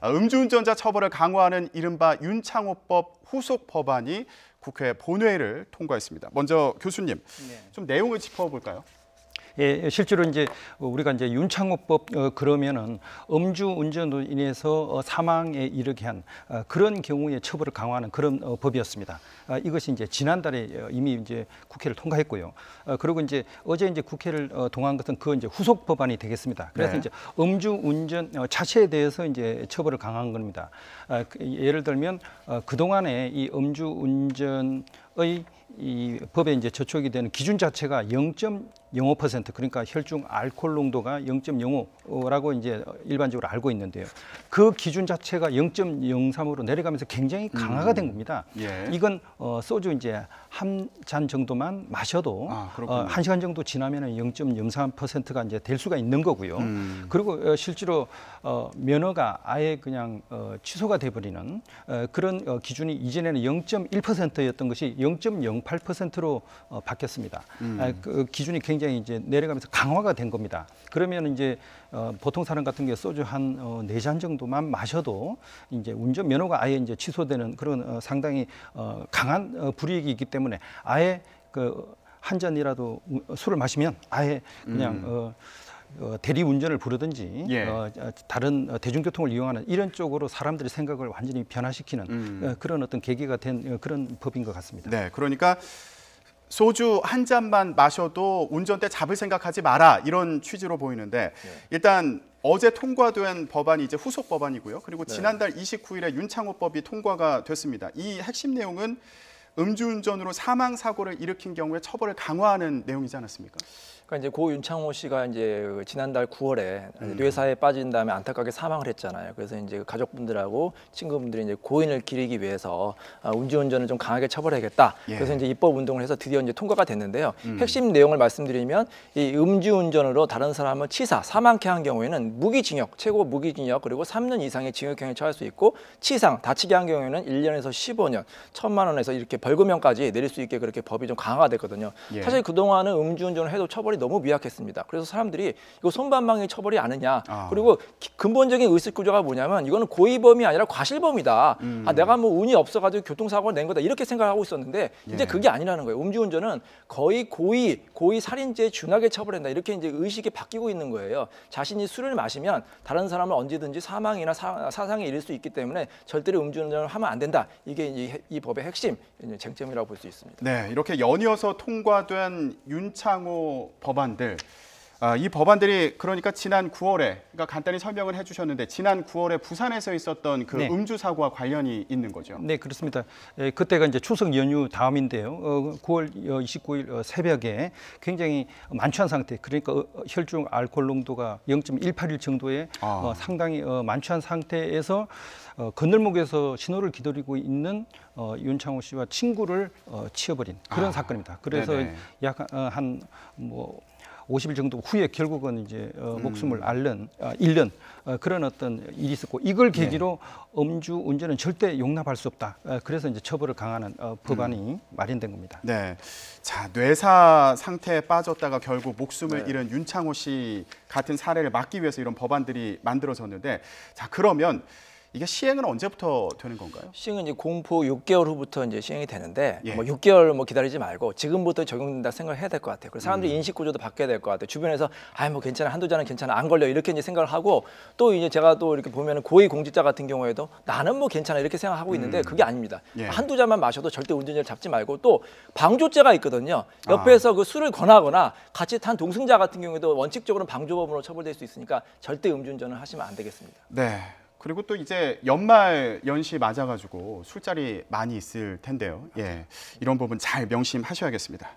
음주운전자 처벌을 강화하는 이른바 윤창호법 후속 법안이 국회 본회의를 통과했습니다. 먼저 교수님, 좀 내용을 짚어볼까요? 예, 실제로 이제 우리가 이제 윤창호법 그러면은 음주운전으로 인해서 사망에 이르게 한 그런 경우에 처벌을 강화하는 그런 법이었습니다. 이것이 이제 지난달에 이미 이제 국회를 통과했고요. 그리고 이제 어제 이제 국회를 통과한 것은 그 이제 후속 법안이 되겠습니다. 그래서 이제 음주운전 자체에 대해서 이제 처벌을 강화한 겁니다. 예를 들면 그 동안에 이 음주운전의 이 법에 이제 저촉이 되는 기준 자체가 0.05% 그러니까 혈중 알코올 농도가 0.05라고 이제 일반적으로 알고 있는데요. 그 기준 자체가 0.03으로 내려가면서 굉장히 강화가 된 겁니다. 이건 소주 이제 한 잔 정도만 마셔도 1시간 정도 지나면 0.03%가 이제 될 수가 있는 거고요. 그리고 실제로 면허가 아예 그냥 취소가 돼버리는 그런 기준이 이전에는 0.1%였던 것이 0.08%로 바뀌었습니다. 그 기준이 굉장히 이제 내려가면서 강화가 된 겁니다. 그러면 이제 보통 사람 같은 경우 소주 한 4잔 정도만 마셔도 이제 운전 면허가 아예 이제 취소되는 그런 상당히 강한 불이익이 있기 때문에 아예 그 한 잔이라도 술을 마시면 아예 그냥 대리 운전을 부르든지 다른 대중교통을 이용하는 이런 쪽으로 사람들의 생각을 완전히 변화시키는 그런 어떤 계기가 된 그런 법인 것 같습니다. 네, 그러니까 소주 한 잔만 마셔도 운전대 잡을 생각하지 마라 이런 취지로 보이는데 일단 어제 통과된 법안이 이제 후속 법안이고요. 그리고 지난달 29일에 윤창호법이 통과가 됐습니다. 이 핵심 내용은 음주운전으로 사망 사고를 일으킨 경우에 처벌을 강화하는 내용이지 않았습니까? 그러니까 이제 고 윤창호 씨가 이제 지난달 9월에 뇌사에 빠진 다음에 안타깝게 사망을 했잖아요. 그래서 이제 가족분들하고 친구분들이 이제 고인을 기리기 위해서 음주운전을 좀 강하게 처벌해야겠다. 그래서 이제 입법 운동을 해서 드디어 이제 통과가 됐는데요. 핵심 내용을 말씀드리면 이 음주운전으로 다른 사람을 치사, 사망케 한 경우에는 무기징역, 최고 무기징역 그리고 3년 이상의 징역형에 처할 수 있고 치상, 다치게 한 경우에는 1년에서 15년, 1,000만 원에서 이렇게 벌금형까지 내릴 수 있게 그렇게 법이 좀 강화가 됐거든요. 사실 그동안은 음주운전을 해도 처벌이 너무 미약했습니다. 그래서 사람들이 이거 손반망의 처벌이 아니냐. 그리고 근본적인 의식 구조가 뭐냐면 이거는 고의범이 아니라 과실범이다. 내가 뭐 운이 없어가지고 교통사고를 낸 거다. 이렇게 생각하고 있었는데 이제 그게 아니라는 거예요. 음주운전은 거의 고의 살인죄에 준하게 처벌한다. 이렇게 이제 의식이 바뀌고 있는 거예요. 자신이 술을 마시면 다른 사람을 언제든지 사망이나 사상에 이를 수 있기 때문에 절대로 음주운전을 하면 안 된다. 이게 이 법의 핵심 쟁점이라고 볼 수 있습니다. 네, 이렇게 연이어서 통과된 윤창호 법안들, 이 법안들이 그러니까 지난 9월에, 그러니까 간단히 설명을 해주셨는데 지난 9월에 부산에서 있었던 그 음주 사고와 관련이 있는 거죠? 네, 그렇습니다. 그때가 이제 추석 연휴 다음인데요. 9월 29일 새벽에 굉장히 만취한 상태, 그러니까 혈중 알코올 농도가 0.181 정도의 상당히 만취한 상태에서 건널목에서 신호를 기다리고 있는 윤창호 씨와 친구를 치어버린 그런 사건입니다. 그래서 약 한 50일 정도 후에 결국은 이제 목숨을 잃는 그런 어떤 일이 있었고 이걸 계기로 음주 운전은 절대 용납할 수 없다. 그래서 이제 처벌을 강화하는 법안이 마련된 겁니다. 네, 자 뇌사 상태에 빠졌다가 결국 목숨을 잃은 윤창호 씨 같은 사례를 막기 위해서 이런 법안들이 만들어졌는데, 자 그러면 이게 시행은 언제부터 되는 건가요? 시행은 이제 공포 6개월 후부터 이제 시행이 되는데 뭐 6개월 뭐 기다리지 말고 지금부터 적용된다 생각을 해야 될 것 같아요. 그래서 사람들이 인식 구조도 바뀌어야 될 것 같아요. 주변에서 뭐 괜찮아, 한두 잔은 괜찮아, 안 걸려 이렇게 이제 생각을 하고 또 이제 제가 또 이렇게 보면은 고위 공직자 같은 경우에도 나는 뭐 괜찮아 이렇게 생각하고 있는데 그게 아닙니다. 한두 잔만 마셔도 절대 운전자를 잡지 말고 또 방조죄가 있거든요. 옆에서 그 술을 권하거나 같이 탄 동승자 같은 경우에도 원칙적으로 방조범으로 처벌될 수 있으니까 절대 음주운전을 하시면 안 되겠습니다. 네. 그리고 또 이제 연말 연시 맞아가지고 술자리 많이 있을 텐데요. 이런 부분 잘 명심하셔야겠습니다.